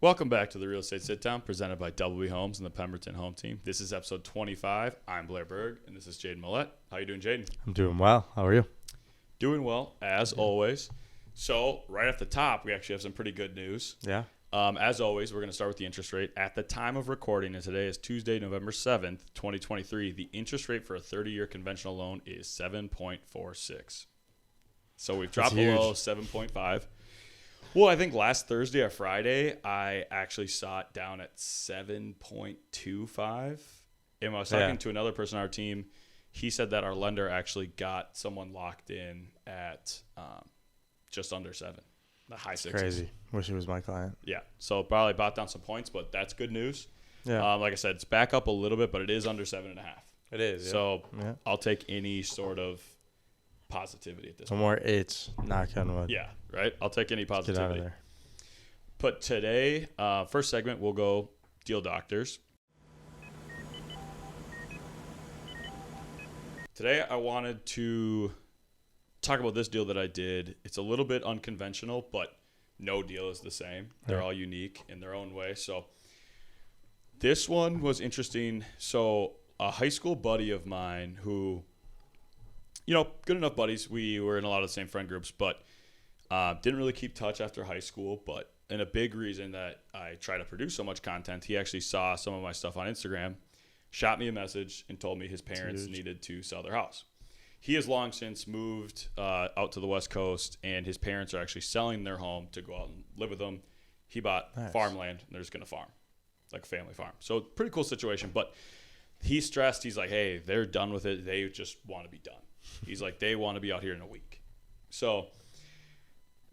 Welcome back to the Real Estate Sitdown, presented by WB Homes and the Pemberton Home Team. This is episode 25. I'm Blair Berg, and this is Jaiden Millette. How you doing, Jaiden? I'm doing well. How are you? Doing well, as always. So, right off the top, we actually have some pretty good news. Yeah. As always, we're going to start with the interest rate. At the time of recording, and today is Tuesday, November 7th, 2023, the interest rate for a 30-year conventional loan is 7.46. So, we've dropped below 7.5. Well, I think last Thursday or Friday, I actually saw it down at 7.25. And when I was talking to another person on our team, he said that our lender actually got someone locked in at just under 7, the high sixes. Crazy. Wish it was my client. Yeah. So probably bought down some points, but that's good news. Yeah. Like I said, it's back up a little bit, but it is under 7.5. It is. So I'll take any sort of positivity at this Some point. more eights. Knock on wood. Yeah, right? I'll take any positivity. Get out of there. But today, first segment, we'll go deal doctors. Today, I wanted to talk about this deal that I did. It's a little bit unconventional, but no deal is the same. They're all unique in their own way. So this one was interesting. So a high school buddy of mine who, you know, good enough buddies. We were in a lot of the same friend groups, but didn't really keep touch after high school. And a big reason that I try to produce so much content, he actually saw some of my stuff on Instagram, shot me a message, and told me his parents needed to sell their house. He has long since moved out to the West Coast, and his parents are actually selling their home to go out and live with them. He bought farmland, and they're just going to farm, like a family farm. So pretty cool situation. But he stressed, he's like, hey, they're done with it. They just want to be done. He's like, they want to be out here in a week. So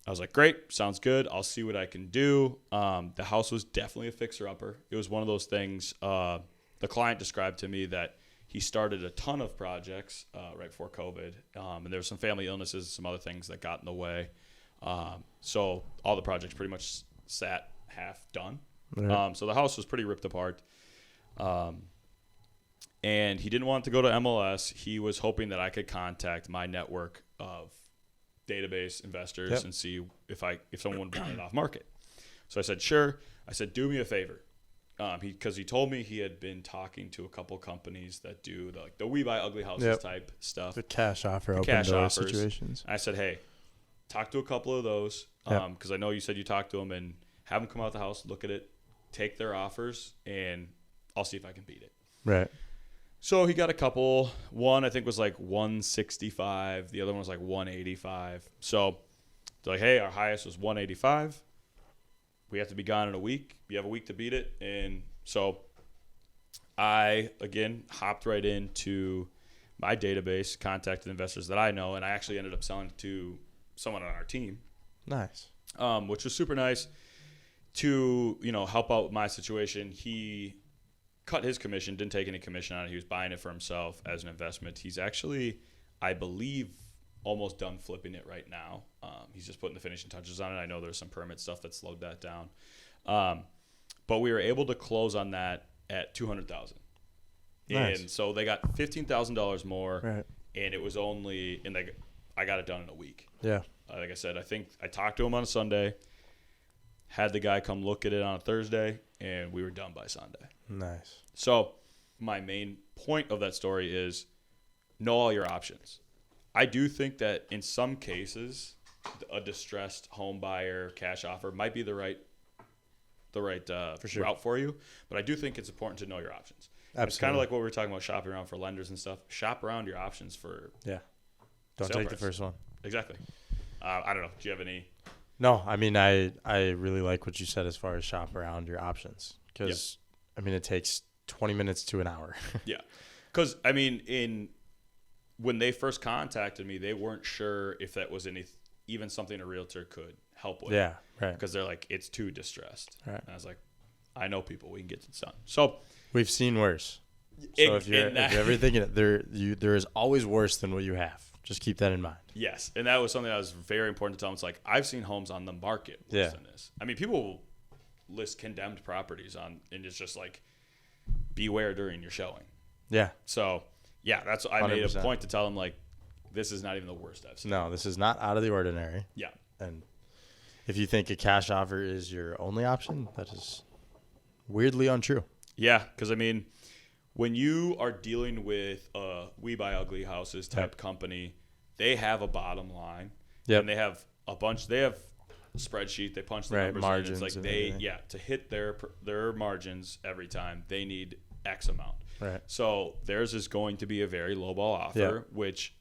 I was like, great, sounds good. I'll see what I can do. The house was definitely a fixer-upper. It was one of those things. The client described to me that he started a ton of projects right before COVID, and there were some family illnesses, some other things that got in the way. So all the projects pretty much sat half done. Right. So the house was pretty ripped apart. And he didn't want to go to MLS. He was hoping that I could contact my network of database investors and see if someone would want it off market. So I said, sure. I said, do me a favor. Because he told me he had been talking to a couple companies that do the we buy ugly houses type stuff. The cash offer, open cash door offers. situations. I said, hey, talk to a couple of those because I know you said you talked to them, and have them come out the house, look at it, take their offers, and I'll see if I can beat it. Right. So he got a couple. One I think was like 165. The other one was like 185. So they're like, hey, our highest was 185. We have to be gone in a week. You have a week to beat it. And so I, again, hopped right into my database, contacted investors that I know, and I actually ended up selling to someone on our team. Nice. Which was super nice to, help out my situation. He cut his commission, didn't take any commission on it. He was buying it for himself as an investment. He's actually, I believe, almost done flipping it right now. He's just putting the finishing touches on it. I know there's some permit stuff that slowed that down. But we were able to close on that at $200,000. Nice. And so they got $15,000 more. Right. And it was only, I got it done in a week. Yeah. Like I said, I think I talked to him on a Sunday, had the guy come look at it on a Thursday, and we were done by Sunday. Nice. So my main point of that story is know all your options. I do think that in some cases, a distressed home buyer cash offer might be the right route for you. But I do think it's important to know your options. Absolutely. It's kind of like what we were talking about shopping around for lenders and stuff. Shop around your options for Don't take the first one. Exactly. I don't know. Do you have any? No, I mean, I really like what you said as far as shop around your options because, I mean, it takes 20 minutes to an hour. Yeah. Because, I mean, when they first contacted me, they weren't sure if that was even something a realtor could help with. Yeah, right. Because they're like, it's too distressed. Right. And I was like, I know people. We can get this done. So we've seen worse. So if you're ever thinking there is always worse than what you have. Just keep that in mind. Yes. And that was something that was very important to tell them. It's like, I've seen homes on the market worse than this. I mean, people will list condemned properties and it's just like, beware during your showing. Yeah. So, yeah, I made a 100%. point to tell them, like, this is not even the worst I've seen. No, this is not out of the ordinary. Yeah. And if you think a cash offer is your only option, that is weirdly untrue. Yeah, because I mean, when you are dealing with a We Buy Ugly Houses type company, they have a bottom line. Yep. And they have a spreadsheet. They punch the numbers margins in. It's like to hit their margins every time, they need X amount. Right. So theirs is going to be a very lowball offer, which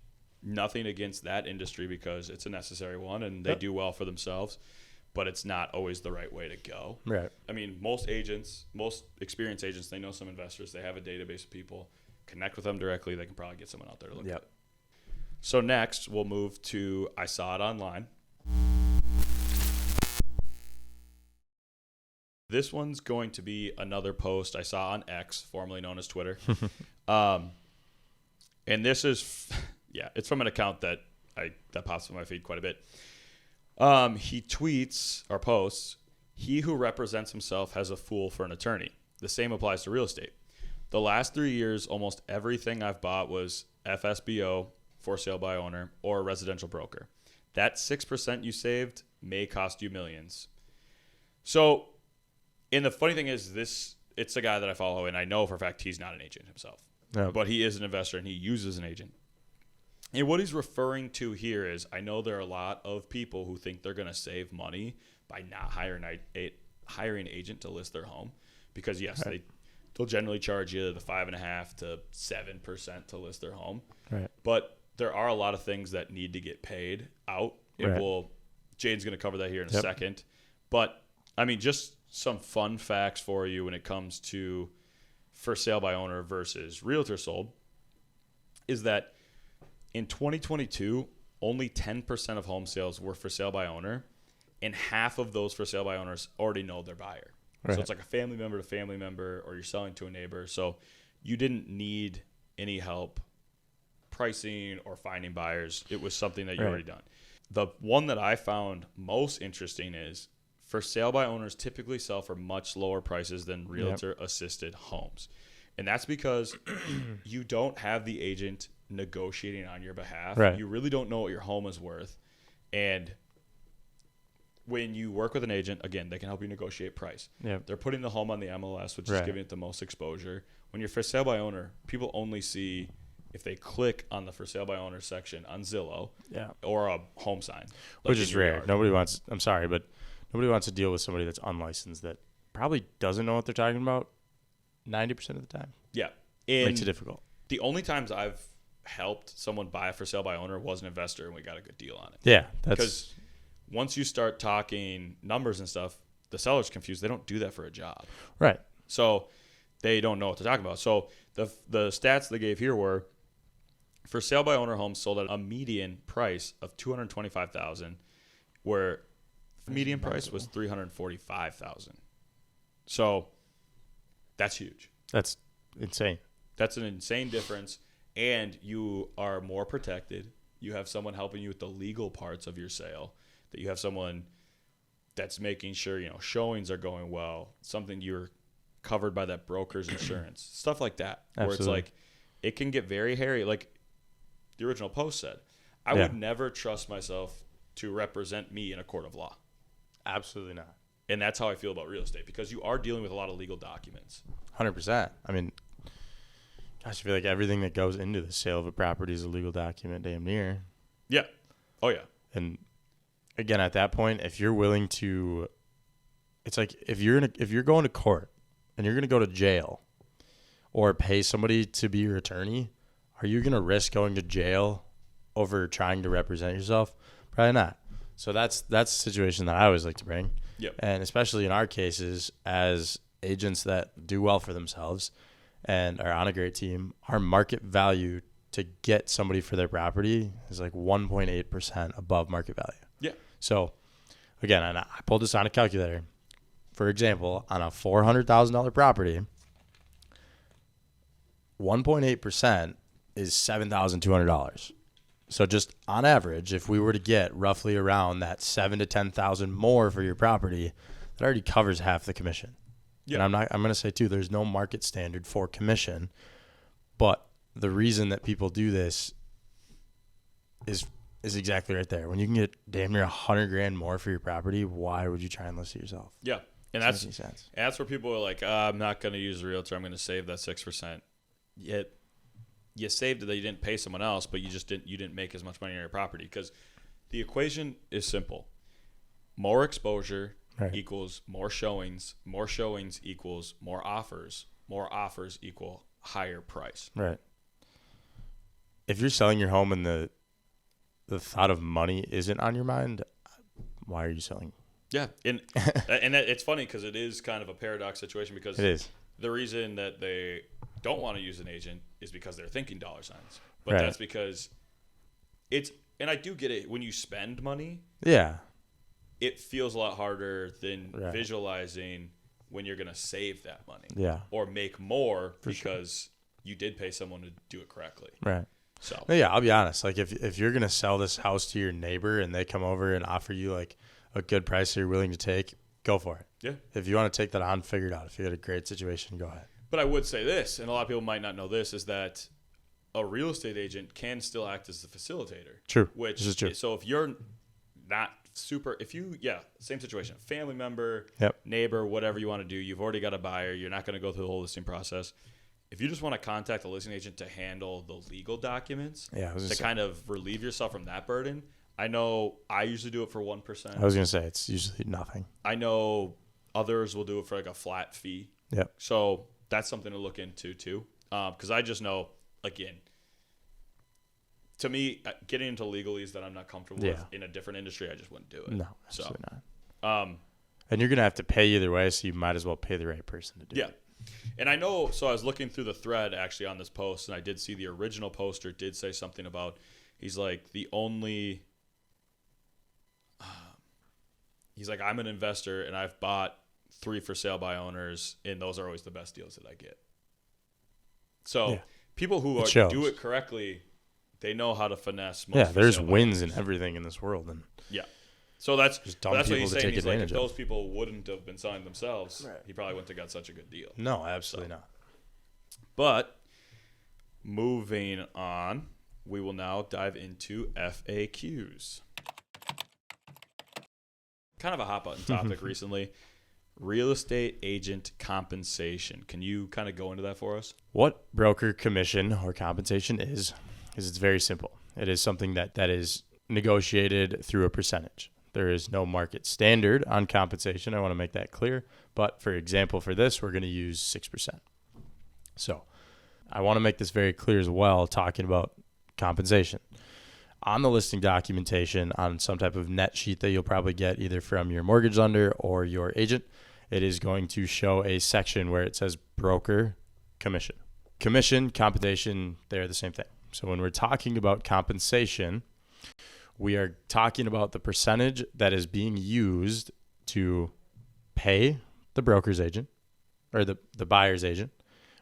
nothing against that industry because it's a necessary one and they do well for themselves, but it's not always the right way to go. Right. I mean, most experienced agents, they know some investors. They have a database of people. Connect with them directly. They can probably get someone out there to look at it. So next, we'll move to I Saw It Online. This one's going to be another post I saw on X, formerly known as Twitter. And this is, it's from an account that pops on my feed quite a bit. He tweets or posts, "He who represents himself has a fool for an attorney. The same applies to real estate. The last 3 years, almost everything I've bought was FSBO, for sale by owner, or a residential broker. That 6% you saved may cost you millions." So, and the funny thing is, it's a guy that I follow, and I know for a fact he's not an agent himself. No. But he is an investor, and he uses an agent. And what he's referring to here is, I know there are a lot of people who think they're going to save money by not hiring an agent to list their home. Because, yes, they'll generally charge you the 5.5% to 7% to list their home. Right. But there are a lot of things that need to get paid out. Jaden's going to cover that here in a second. But, I mean, just some fun facts for you when it comes to for sale by owner versus realtor sold is that in 2022, only 10% of home sales were for sale by owner, and half of those for sale by owners already know their buyer. Right. So it's like a family member to family member, or you're selling to a neighbor. So you didn't need any help pricing or finding buyers. It was something that you already done. The one that I found most interesting is for sale by owners typically sell for much lower prices than realtor assisted homes. And that's because you don't have the agent negotiating on your behalf. Right. You really don't know what your home is worth. And when you work with an agent, again, they can help you negotiate price. Yep. They're putting the home on the MLS, which is giving it the most exposure. When you're for sale by owner, people only see if they click on the for sale by owner section on Zillow or a home sign. Which is rare. Nobody wants to deal with somebody that's unlicensed that probably doesn't know what they're talking about 90% of the time. Yeah. Makes it difficult. The only times I've helped someone buy a for sale by owner was an investor and we got a good deal on it. Yeah. Because once you start talking numbers and stuff, the seller's confused. They don't do that for a job. Right. So they don't know what to talk about. So the stats they gave here were for sale by owner homes sold at a median price of $225,000, where the median price was $345,000. So that's huge. That's insane. That's an insane difference. And you are more protected. You have someone helping you with the legal parts of your sale. That you have someone that's making sure, showings are going well. Something you're covered by that broker's insurance. Stuff like that. Absolutely. Where it's like, it can get very hairy. Like the original post said, I would never trust myself to represent me in a court of law. Absolutely not. And that's how I feel about real estate, because you are dealing with a lot of legal documents. 100%. I mean, gosh, I feel like everything that goes into the sale of a property is a legal document, damn near. Yeah. Oh, yeah. And again, at that point, if you're willing to, it's like if you're going to court and you're going to go to jail or pay somebody to be your attorney, are you going to risk going to jail over trying to represent yourself? Probably not. So that's the situation that I always like to bring. Yep. And especially in our cases, as agents that do well for themselves and are on a great team, our market value to get somebody for their property is like 1.8% above market value. Yeah. So again, and I pulled this on a calculator. For example, on a $400,000 property, 1.8% is $7,200. So just on average, if we were to get roughly around that $7,000 to $10,000 more for your property, that already covers half the commission. Yeah. And I'm going to say too, there's no market standard for commission, but the reason that people do this is is exactly right there. When you can get damn near $100,000 more for your property, why would you try and list it yourself? Yeah. And Doesn't make any sense. that's where people are like, I'm not going to use a realtor. I'm going to save that 6%. Yet you saved it that you didn't pay someone else, but you didn't make as much money on your property, because the equation is simple. More exposure equals more showings equals more offers equal higher price. Right. If you're selling your home and the thought of money isn't on your mind, why are you selling? Yeah, and it's funny because it is kind of a paradox situation, because it is. The reason that they don't want to use an agent is because they're thinking dollar signs. But that's because and I do get it, when you spend money, it feels a lot harder than visualizing when you're going to save that money. Yeah. Or make more because you did pay someone to do it correctly. Right. So yeah, I'll be honest. Like if you're gonna sell this house to your neighbor and they come over and offer you like a good price that you're willing to take, go for it. Yeah. If you want to take that on, figure it out. If you had a great situation, go ahead. But I would say this, and a lot of people might not know this, is that a real estate agent can still act as the facilitator. True. Which this is true. So if you're not same situation, family member, neighbor, whatever you want to do, you've already got a buyer, you're not going to go through the whole listing process. If you just want to contact a listing agent to handle the legal documents, kind of relieve yourself from that burden, I know I usually do it for 1%. I was going to say it's usually nothing. I know others will do it for like a flat fee. Yep. So that's something to look into too, because I just know, again, to me, getting into legalese that I'm not comfortable with in a different industry, I just wouldn't do it. No, absolutely not. And you're going to have to pay either way, so you might as well pay the right person to do it. Yeah. And I know, so I was looking through the thread actually on this post, and I did see the original poster did say something about, he's like, I'm an investor and I've bought 3 for sale by owners, and those are always the best deals that I get. So people who do it correctly, they know how to finesse most there's wins in everything in this world. And so that's what people he's to saying. take He's like, if advantage those people wouldn't have been selling themselves, he probably wouldn't have got such a good deal. No, absolutely not. But moving on, we will now dive into FAQs. Kind of a hot button topic recently. Real estate agent compensation. Can you kind of go into that for us? What broker commission or compensation is it's very simple. It is something that is negotiated through a percentage. There is no market standard on compensation. I want to make that clear. But for example, for this, we're going to use 6%. So I want to make this very clear as well, talking about compensation. On the listing documentation, on some type of net sheet that you'll probably get either from your mortgage lender or your agent, it is going to show a section where it says broker commission. Commission, compensation, they're the same thing. So when we're talking about compensation, we are talking about the percentage that is being used to pay the broker's agent or the buyer's agent.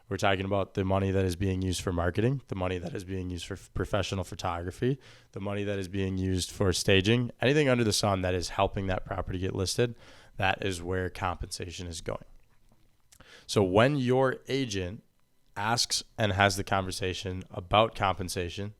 We're talking about the money that is being used for marketing, the money that is being used for professional photography, the money that is being used for staging, anything under the sun that is helping that property get listed. That is where compensation is going. So when your agent asks and has the conversation about compensation,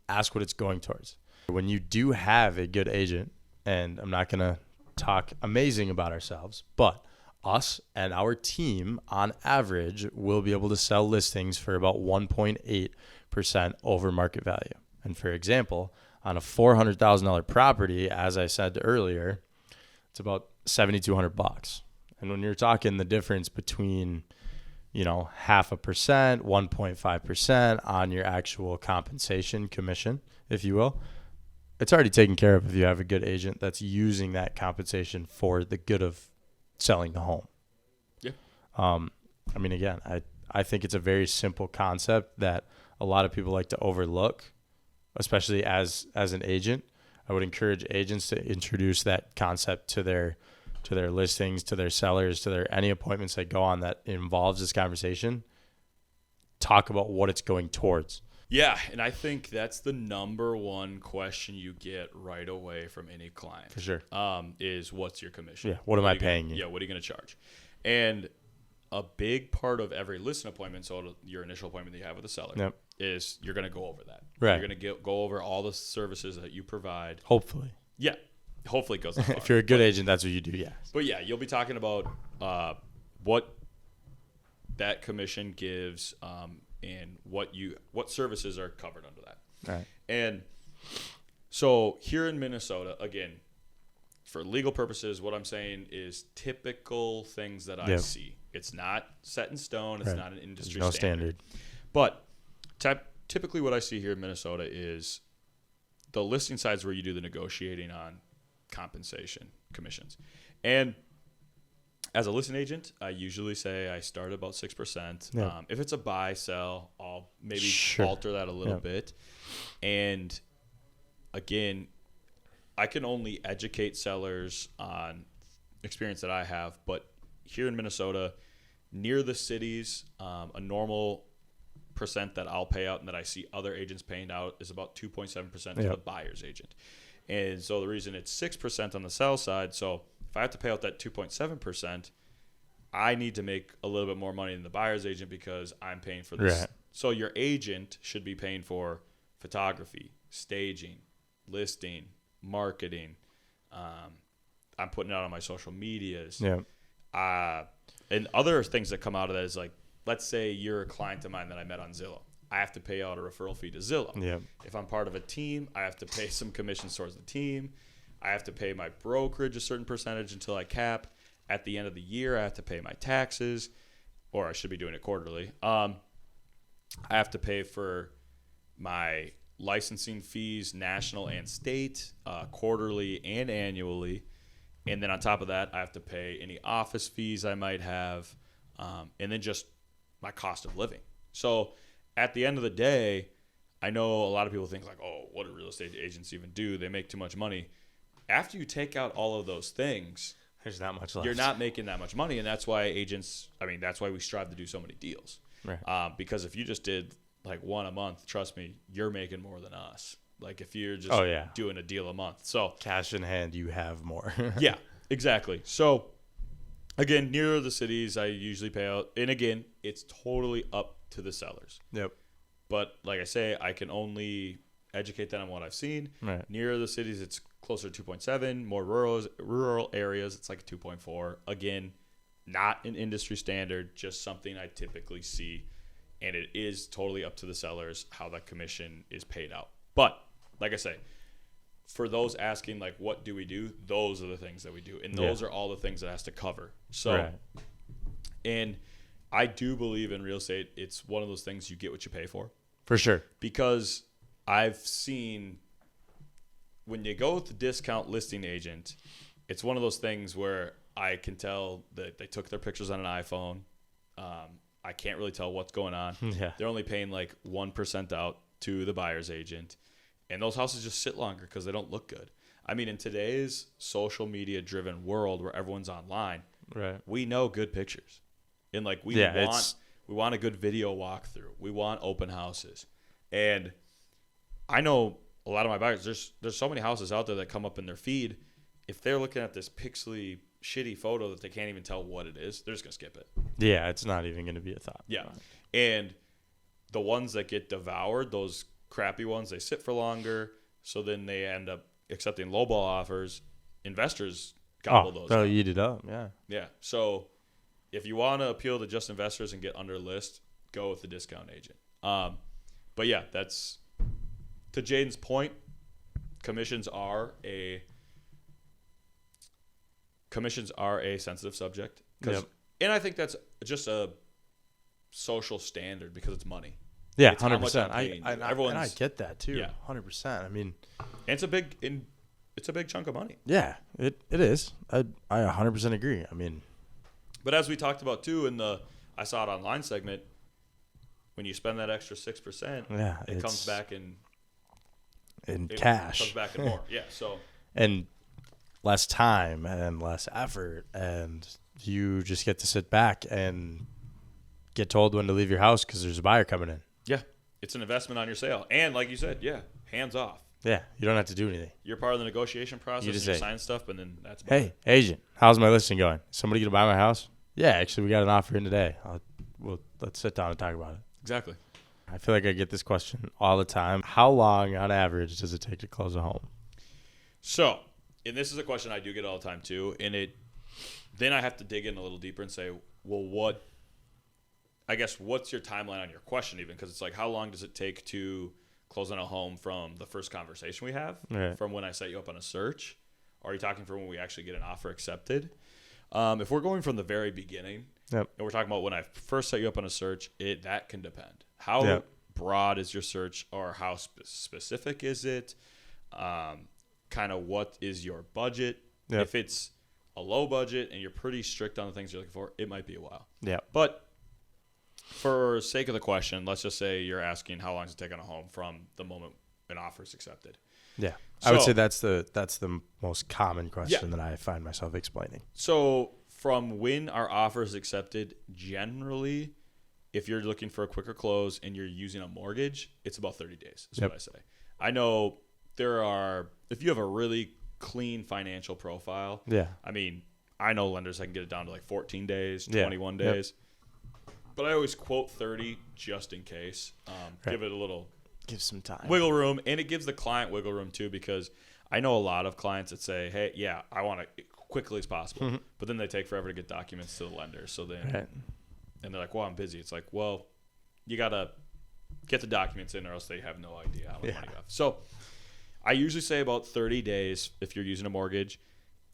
ask what it's going towards. When you do have a good agent, and I'm not going to talk amazing about ourselves, but us and our team on average will be able to sell listings for about 1.8% over market value. And for example, on a $400,000 property, as I said earlier, it's about $7,200. And when you're talking the difference between, 0.5%, 1.5% on your actual compensation commission, if you will, it's already taken care of if you have a good agent that's using that compensation for the good of selling the home. Yeah. Again, I think it's a very simple concept that a lot of people like to overlook, especially as an agent. I would encourage agents to introduce that concept to their listings, to their sellers, to their any appointments that go on that involves this conversation. Talk about what it's going towards. Yeah, and I think that's the number one question you get right away from any client. For sure. Is what's your commission? Yeah, what am I paying you? Yeah, what are you going to charge? And a big part of every listing appointment, so your initial appointment that you have with the seller, is you're going to go over that. Right. You're going to go over all the services that you provide. Hopefully. Yeah. Hopefully it goes that far. If you're a good agent, that's what you do, yes. But yeah, you'll be talking about what that commission gives and what services are covered under that. All right. And so here in Minnesota, again, for legal purposes, what I'm saying is typical things that I see. It's not set in stone. It's not an industry standard. But typically what I see here in Minnesota is the listing sides where you do the negotiating on compensation commissions. And as a listing agent, I usually say I start about 6%. Yeah. If it's a buy, sell, I'll maybe alter that a little bit. And again, I can only educate sellers on experience that I have, but here in Minnesota, near the cities, a normal percent that I'll pay out and that I see other agents paying out is about 2.7% to the buyer's agent. And so the reason it's 6% on the sell side, so if I have to pay out that 2.7%, I need to make a little bit more money than the buyer's agent because I'm paying for this. Right. So your agent should be paying for photography, staging, listing, marketing. I'm putting it out on my social medias. Yeah. And other things that come out of that is like, let's say you're a client of mine that I met on Zillow. I have to pay out a referral fee to Zillow. Yep. If I'm part of a team, I have to pay some commissions towards the team. I have to pay my brokerage a certain percentage until I cap. At the end of the year, I have to pay my taxes, or I should be doing it quarterly. I have to pay for my licensing fees, national and state, quarterly and annually. And then on top of that, I have to pay any office fees I might have, and then just my cost of living. So at the end of the day, I know a lot of people think like, oh, what do real estate agents even do? They make too much money. After you take out all of those things, there's not much left. You're not making that much money, and that's why that's why we strive to do so many deals. Right. Because if you just did like one a month, trust me, you're making more than us. Like if you're just doing a deal a month. So cash in hand, you have more. Yeah, exactly. So again, near the cities, I usually pay out. And again, it's totally up to the sellers. Yep. But like I say, I can only educate them on what I've seen. Right. Near the cities, it's closer to 2.7. More rural areas, it's like a 2.4. Again, not an industry standard, just something I typically see. And it is totally up to the sellers how that commission is paid out. But like I say, for those asking, like, what do we do? Those are the things that we do. And those are all the things that it has to cover. So, and I do believe in real estate, it's one of those things you get what you pay for. For sure. Because I've seen when you go with the discount listing agent, it's one of those things where I can tell that they took their pictures on an iPhone. I can't really tell what's going on. Yeah. They're only paying like 1% out to the buyer's agent. And those houses just sit longer because they don't look good. I mean, in today's social media driven world where everyone's online, we know good pictures. And like we want a good video walkthrough. We want open houses. And I know a lot of my buyers, there's so many houses out there that come up in their feed. If they're looking at this pixely shitty photo that they can't even tell what it is, they're just going to skip it. Yeah, it's not even going to be a thought. Yeah. And the ones that get devoured, those crappy ones, they sit for longer, so then they end up accepting lowball offers. Investors gobble those. They'll eat it up, yeah. Yeah. So if you want to appeal to just investors and get under list, go with the discount agent. But yeah, that's to Jaiden's point. Commissions are a sensitive subject. Yep. And I think that's just a social standard because it's money. Yeah, 100%. I get that too. Yeah, 100%. I mean, and it's a big chunk of money. Yeah, it is. I 100% agree. I mean, but as we talked about too in the I Saw It Online segment, when you spend that extra 6%, it comes back in cash. It comes back in more. Yeah. So and less time and less effort, and you just get to sit back and get told when to leave your house because there's a buyer coming in. Yeah, it's an investment on your sale. And like you said, hands off. Yeah, you don't have to do anything. You're part of the negotiation process. You just sign stuff, and then that's about Hey, agent, how's my listing going? Is somebody going to buy my house? Yeah, actually, we got an offer in today. Let's sit down and talk about it. Exactly. I feel like I get this question all the time. How long, on average, does it take to close a home? So, and this is a question I do get all the time too, and then I have to dig in a little deeper and say, well, what's your timeline on your question even? Because it's like, how long does it take to close on a home from the first conversation we have, from when I set you up on a search? Or are you talking from when we actually get an offer accepted? If we're going from the very beginning, and we're talking about when I first set you up on a search, that can depend. How broad is your search, or how specific is it? Kind of what is your budget? If it's a low budget and you're pretty strict on the things you're looking for, it might be a while. But for sake of the question, let's just say you're asking how long does it take on a home from the moment an offer is accepted. So, I would say that's the most common question that I find myself explaining. So from when our offer is accepted, generally, if you're looking for a quicker close and you're using a mortgage, it's about 30 days is what I say. I know if you have a really clean financial profile, I mean, I know lenders that can get it down to like 14 days, 21 days. But I always quote 30 just in case. Give it a little some time, wiggle room, and it gives the client wiggle room too, because I know a lot of clients that say, hey, I want it quickly as possible, but then they take forever to get documents to the lender. So then, and they're like, well, I'm busy. It's like, well, you got to get the documents in or else they have no idea how much money you have. So I usually say about 30 days if you're using a mortgage.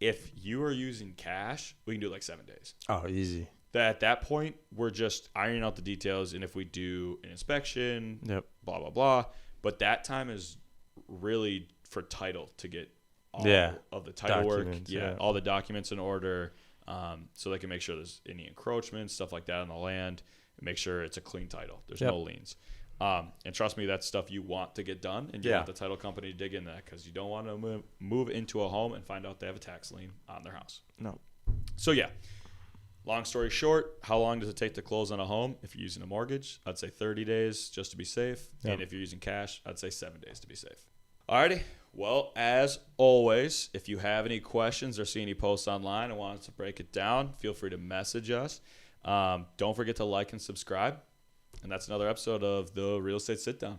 If you are using cash, we can do it like 7 days. Oh, easy. At that point, we're just ironing out the details, and if we do an inspection, blah, blah, blah. But that time is really for title to get all of the title work, all the documents in order, so they can make sure there's any encroachments, stuff like that on the land, and make sure it's a clean title. There's no liens. And trust me, that's stuff you want to get done, and you want the title company to dig in that, because you don't want to move into a home and find out they have a tax lien on their house. So, long story short, how long does it take to close on a home? If you're using a mortgage, I'd say 30 days just to be safe. And if you're using cash, I'd say 7 days to be safe. Alrighty. Well, as always, if you have any questions or see any posts online and want us to break it down, feel free to message us. Don't forget to like and subscribe. And that's another episode of the Real Estate Sit Down.